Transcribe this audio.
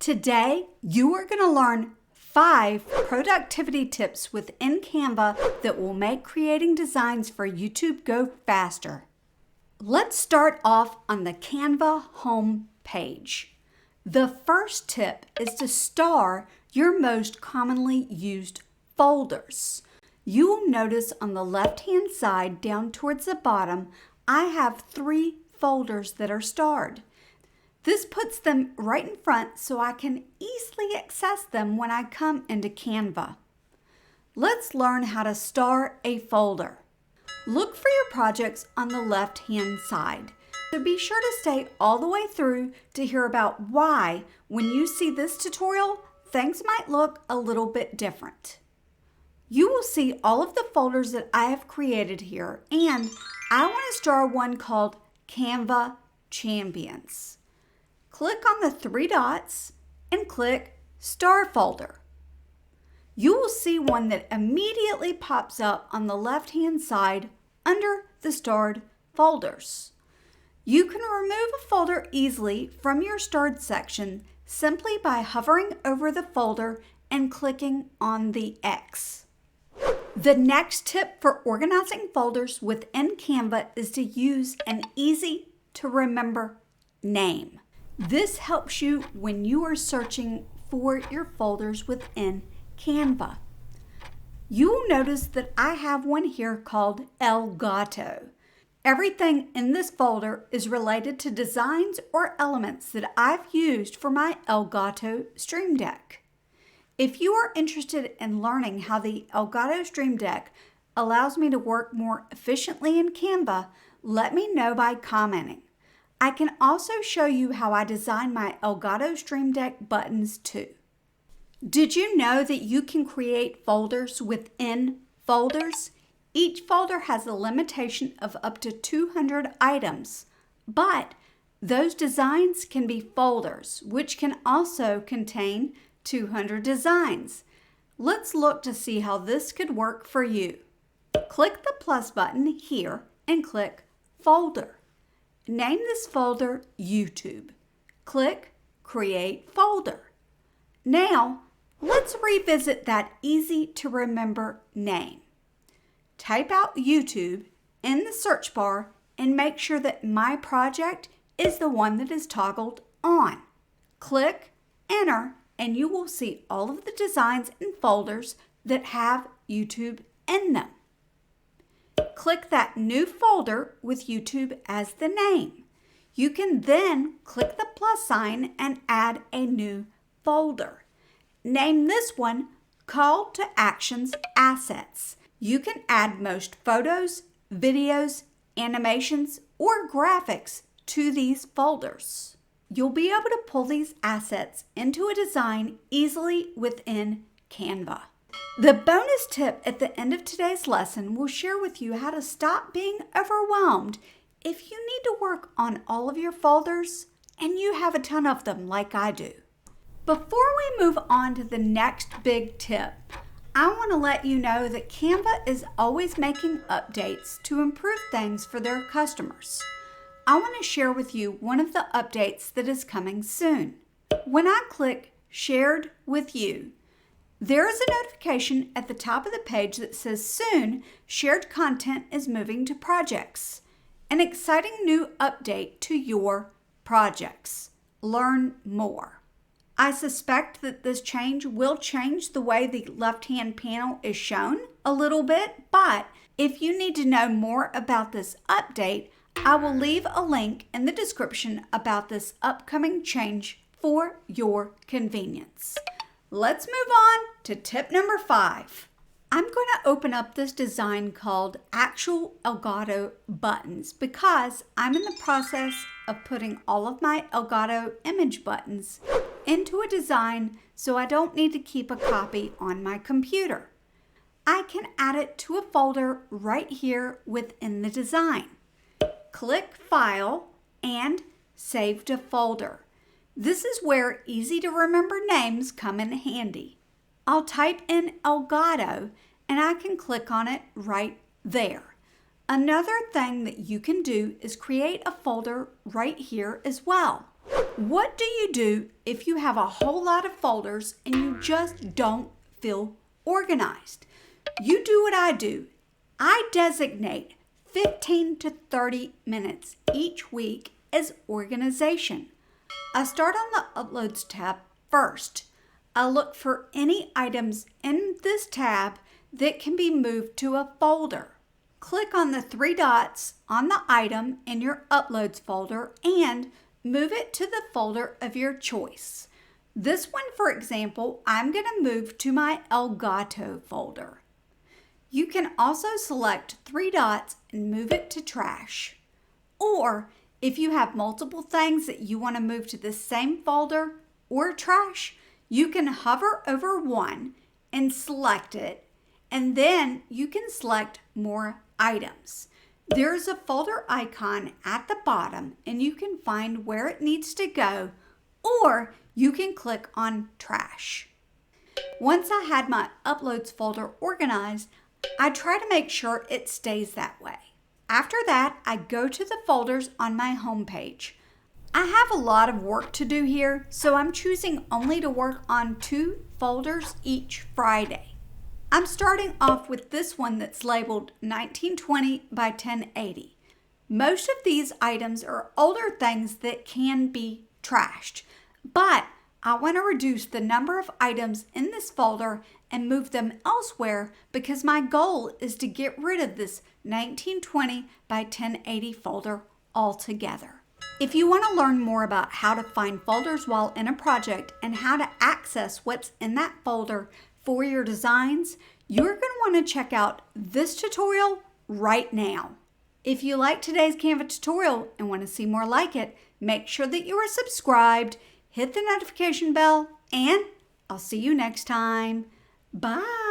Today, you are going to learn 5 productivity tips within Canva that will make creating designs for YouTube go faster. Let's start off on the Canva home page. The first tip is to star your most commonly used folders. You will notice on the left-hand side down towards the bottom, I have 3 folders that are starred. This puts them right in front so I can easily access them when I come into Canva. Let's learn how to star a folder. Look for your projects on the left-hand side. So be sure to stay all the way through to hear about why, when you see this tutorial, things might look a little bit different. You will see all of the folders that I have created here, and I want to star one called Canva Champions. Click on the 3 dots and click Star Folder. You will see one that immediately pops up on the left-hand side under the starred folders. You can remove a folder easily from your starred section simply by hovering over the folder and clicking on the X. The next tip for organizing folders within Canva is to use an easy-to-remember name. This helps you when you are searching for your folders within Canva. You will notice that I have one here called Elgato. Everything in this folder is related to designs or elements that I've used for my Elgato Stream Deck. If you are interested in learning how the Elgato Stream Deck allows me to work more efficiently in Canva, let me know by commenting. I can also show you how I design my Elgato Stream Deck buttons too. Did you know that you can create folders within folders? Each folder has a limitation of up to 200 items, but those designs can be folders, which can also contain 200 designs. Let's look to see how this could work for you. Click the plus button here and click Folder. Name this folder YouTube. Click Create Folder. Now, let's revisit that easy-to-remember name. Type out YouTube in the search bar and make sure that My Project is the one that is toggled on. Click Enter and you will see all of the designs and folders that have YouTube in them. Click that new folder with YouTube as the name. You can then click the plus sign and add a new folder. Name this one Call to Actions Assets. You can add most photos, videos, animations, or graphics to these folders. You'll be able to pull these assets into a design easily within Canva. The bonus tip at the end of today's lesson will share with you how to stop being overwhelmed if you need to work on all of your folders and you have a ton of them like I do. Before we move on to the next big tip, I want to let you know that Canva is always making updates to improve things for their customers. I want to share with you one of the updates that is coming soon. When I click Shared with You, there is a notification at the top of the page that says soon shared content is moving to projects. An exciting new update to your projects. Learn more. I suspect that this change will change the way the left-hand panel is shown a little bit, but if you need to know more about this update, I will leave a link in the description about this upcoming change for your convenience. Let's move on to tip number 5. I'm going to open up this design called Actual Elgato Buttons because I'm in the process of putting all of my Elgato image buttons into a design so I don't need to keep a copy on my computer. I can add it to a folder right here within the design. Click File and Save to Folder. This is where easy-to-remember names come in handy. I'll type in Elgato and I can click on it right there. Another thing that you can do is create a folder right here as well. What do you do if you have a whole lot of folders and you just don't feel organized? You do what I do. I designate 15 to 30 minutes each week as organization. I start on the Uploads tab first. I look for any items in this tab that can be moved to a folder. Click on the three dots on the item in your Uploads folder and move it to the folder of your choice. This one, for example, I'm going to move to my Elgato folder. You can also select three dots and move it to trash. Or if you have multiple things that you want to move to the same folder or trash, you can hover over one and select it, and then you can select more items. There's a folder icon at the bottom and you can find where it needs to go, or you can click on trash. Once I had my Uploads folder organized, I try to make sure it stays that way. After that, I go to the folders on my home page. I have a lot of work to do here, so I'm choosing only to work on 2 folders each Friday. I'm starting off with this one that's labeled 1920 by 1080. Most of these items are older things that can be trashed, but I want to reduce the number of items in this folder and move them elsewhere because my goal is to get rid of this 1920 by 1080 folder altogether. If you want to learn more about how to find folders while in a project and how to access what's in that folder for your designs, you're going to want to check out this tutorial right now. If you like today's Canva tutorial and want to see more like it, make sure that you are subscribed, hit the notification bell, and I'll see you next time. Bye.